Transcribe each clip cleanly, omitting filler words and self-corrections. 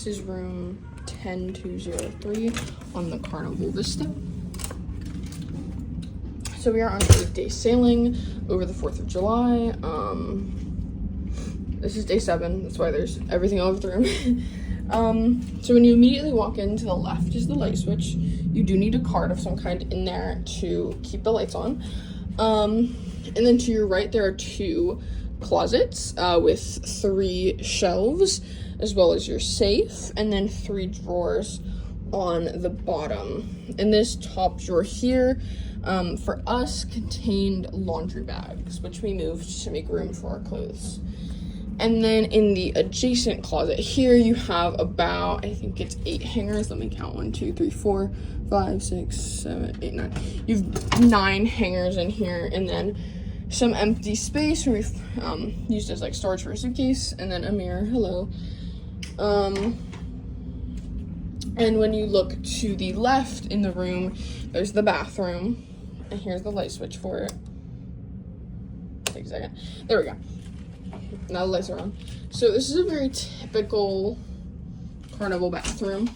This is room 10203 on the Carnival Vista. So we are on 8-day sailing over the 4th of July. This is day 7, that's why there's everything all over the room. So when you immediately walk in, to the left is the light switch. You do need a card of some kind in there to keep the lights on. And then to your right, there are 2 closets with 3 shelves, as well as your safe, and then 3 drawers on the bottom. And this top drawer here, for us, contained laundry bags, which we moved to make room for our clothes. And then in the adjacent closet here, you have about, I think it's 8 hangers. Let me count. 1, 2, 3, 4, 5, 6, 7, 8, 9. You've 9 hangers in here, and then some empty space where we've used as like storage for a suitcase, and then a mirror. Hello. And when you look to the left in the room, there's the bathroom, and here's the light switch for it. Take a second. There we go. Now the lights are on. So this is a very typical Carnival bathroom.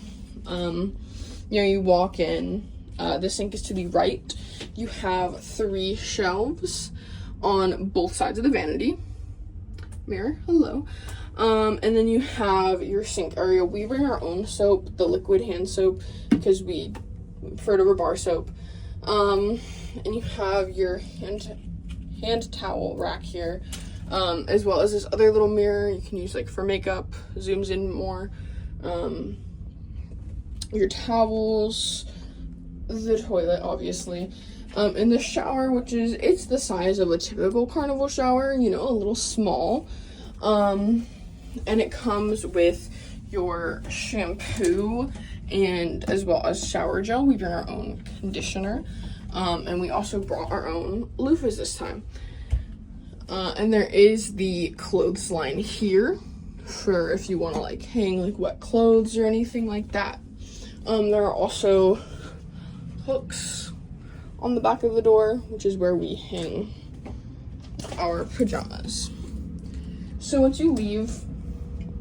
You walk in, the sink is to the right. You have 3 shelves on both sides of the vanity. Mirror, hello. And then you have your sink area. We bring our own soap, the liquid hand soap, because we prefer over bar soap. And you have your hand towel rack here. As well as this other little mirror you can use like for makeup, zooms in more. Your towels, the toilet, obviously, and the shower, which is, it's the size of a typical Carnival shower, you know, a little small. And it comes with your shampoo and as well as shower gel. We bring our own conditioner, and we also brought our own loofahs this time. And there is the clothesline here for if you want to like hang like wet clothes or anything like that. There are also hooks on the back of the door, which is where we hang our pajamas. So once you leave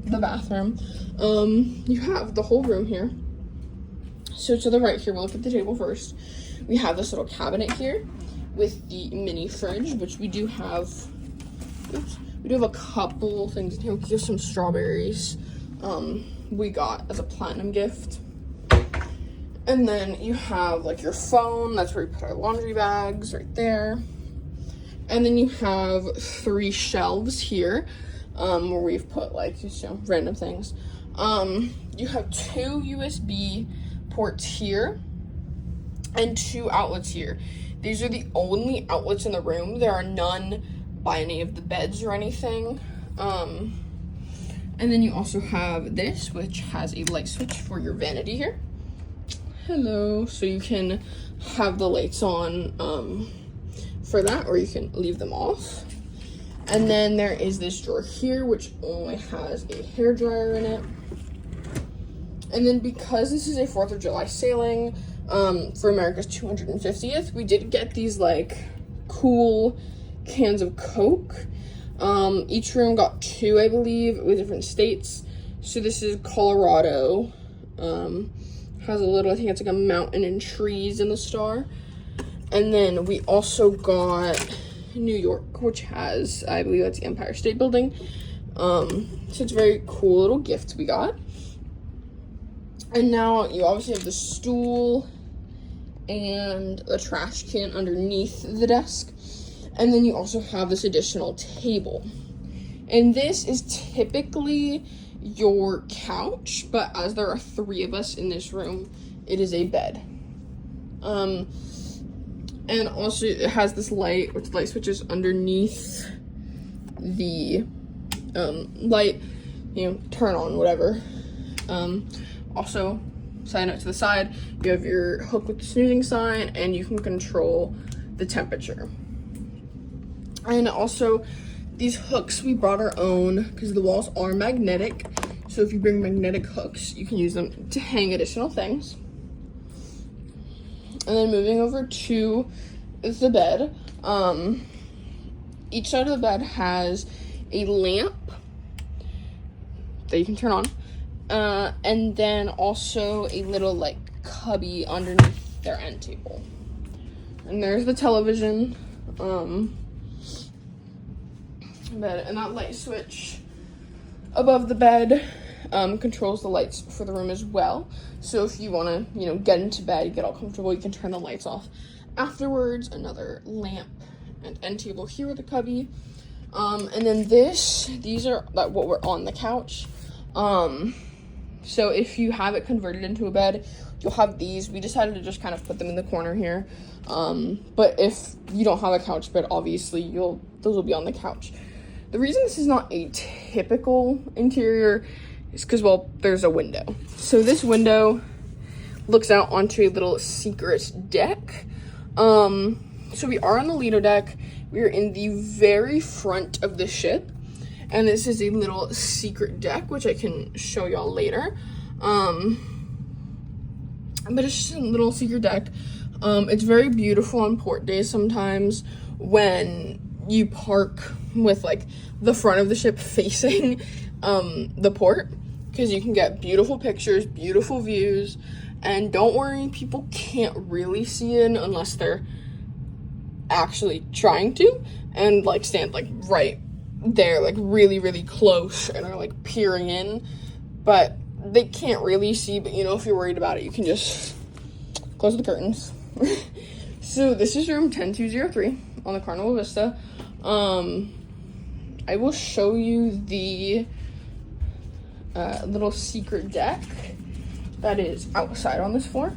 the bathroom, you have the whole room here. So to the right here, we'll look at the table first. We have this little cabinet here with the mini fridge, which we do have. We do have a couple things in here. We have some strawberries we got as a platinum gift. And then you have like your phone. That's where we put our laundry bags, right there. And then you have 3 shelves here where we've put like just, you know, random things. You have 2 USB ports here and 2 outlets here. These are the only outlets in the room. There are none by any of the beds or anything. And then you also have this, which has a light switch for your vanity here. Hello. So you can have the lights on for that, or you can leave them off. And then there is this drawer here, which only has a hairdryer in it. And then because this is a 4th of July sailing for America's 250th, we did get these like cool cans of Coke. Each room got 2, I believe, with different states. So this is Colorado. Has a little, I think it's like a mountain and trees in the star. And then we also got New York, which has, I believe that's the Empire State Building. So it's a very cool little gift we got. And now you obviously have the stool and the trash can underneath the desk. And then you also have this additional table. And this is typically your couch, but as there are 3 of us in this room, it is a bed. And also it has this light, which the light switch is underneath the light, you know, turn on, whatever. Also, side note to the side, you have your hook with the snoozing sign, and you can control the temperature. And also, these hooks, we brought our own because the walls are magnetic. So if you bring magnetic hooks, you can use them to hang additional things. And then moving over to the bed, each side of the bed has a lamp that you can turn on, And then also a little like cubby underneath their end table. And there's the television, bed, and that light switch above the bed controls the lights for the room as well. So if you want to, you know, get into bed, get all comfortable, you can turn the lights off afterwards. Another lamp and end table here with the cubby. And then these are like what were on the couch. So if you have it converted into a bed, you'll have these. We decided to just kind of put them in the corner here. But if you don't have a couch bed, obviously those will be on the couch. The reason this is not a typical interior is because, well, there's a window. So this window looks out onto a little secret deck. So we are on the Lido deck. We are in the very front of the ship. And this is a little secret deck, which I can show y'all later. But it's just a little secret deck. It's very beautiful on port days sometimes when you park with like the front of the ship facing the port, because you can get beautiful pictures, beautiful views. And don't worry, people can't really see it unless they're actually trying to and like stand like right there, like really, really close and are like peering in, but they can't really see. But you know, if you're worried about it, you can just close the curtains. So this is room 10203 on the Carnival Vista. I will show you the little secret deck that is outside on this floor.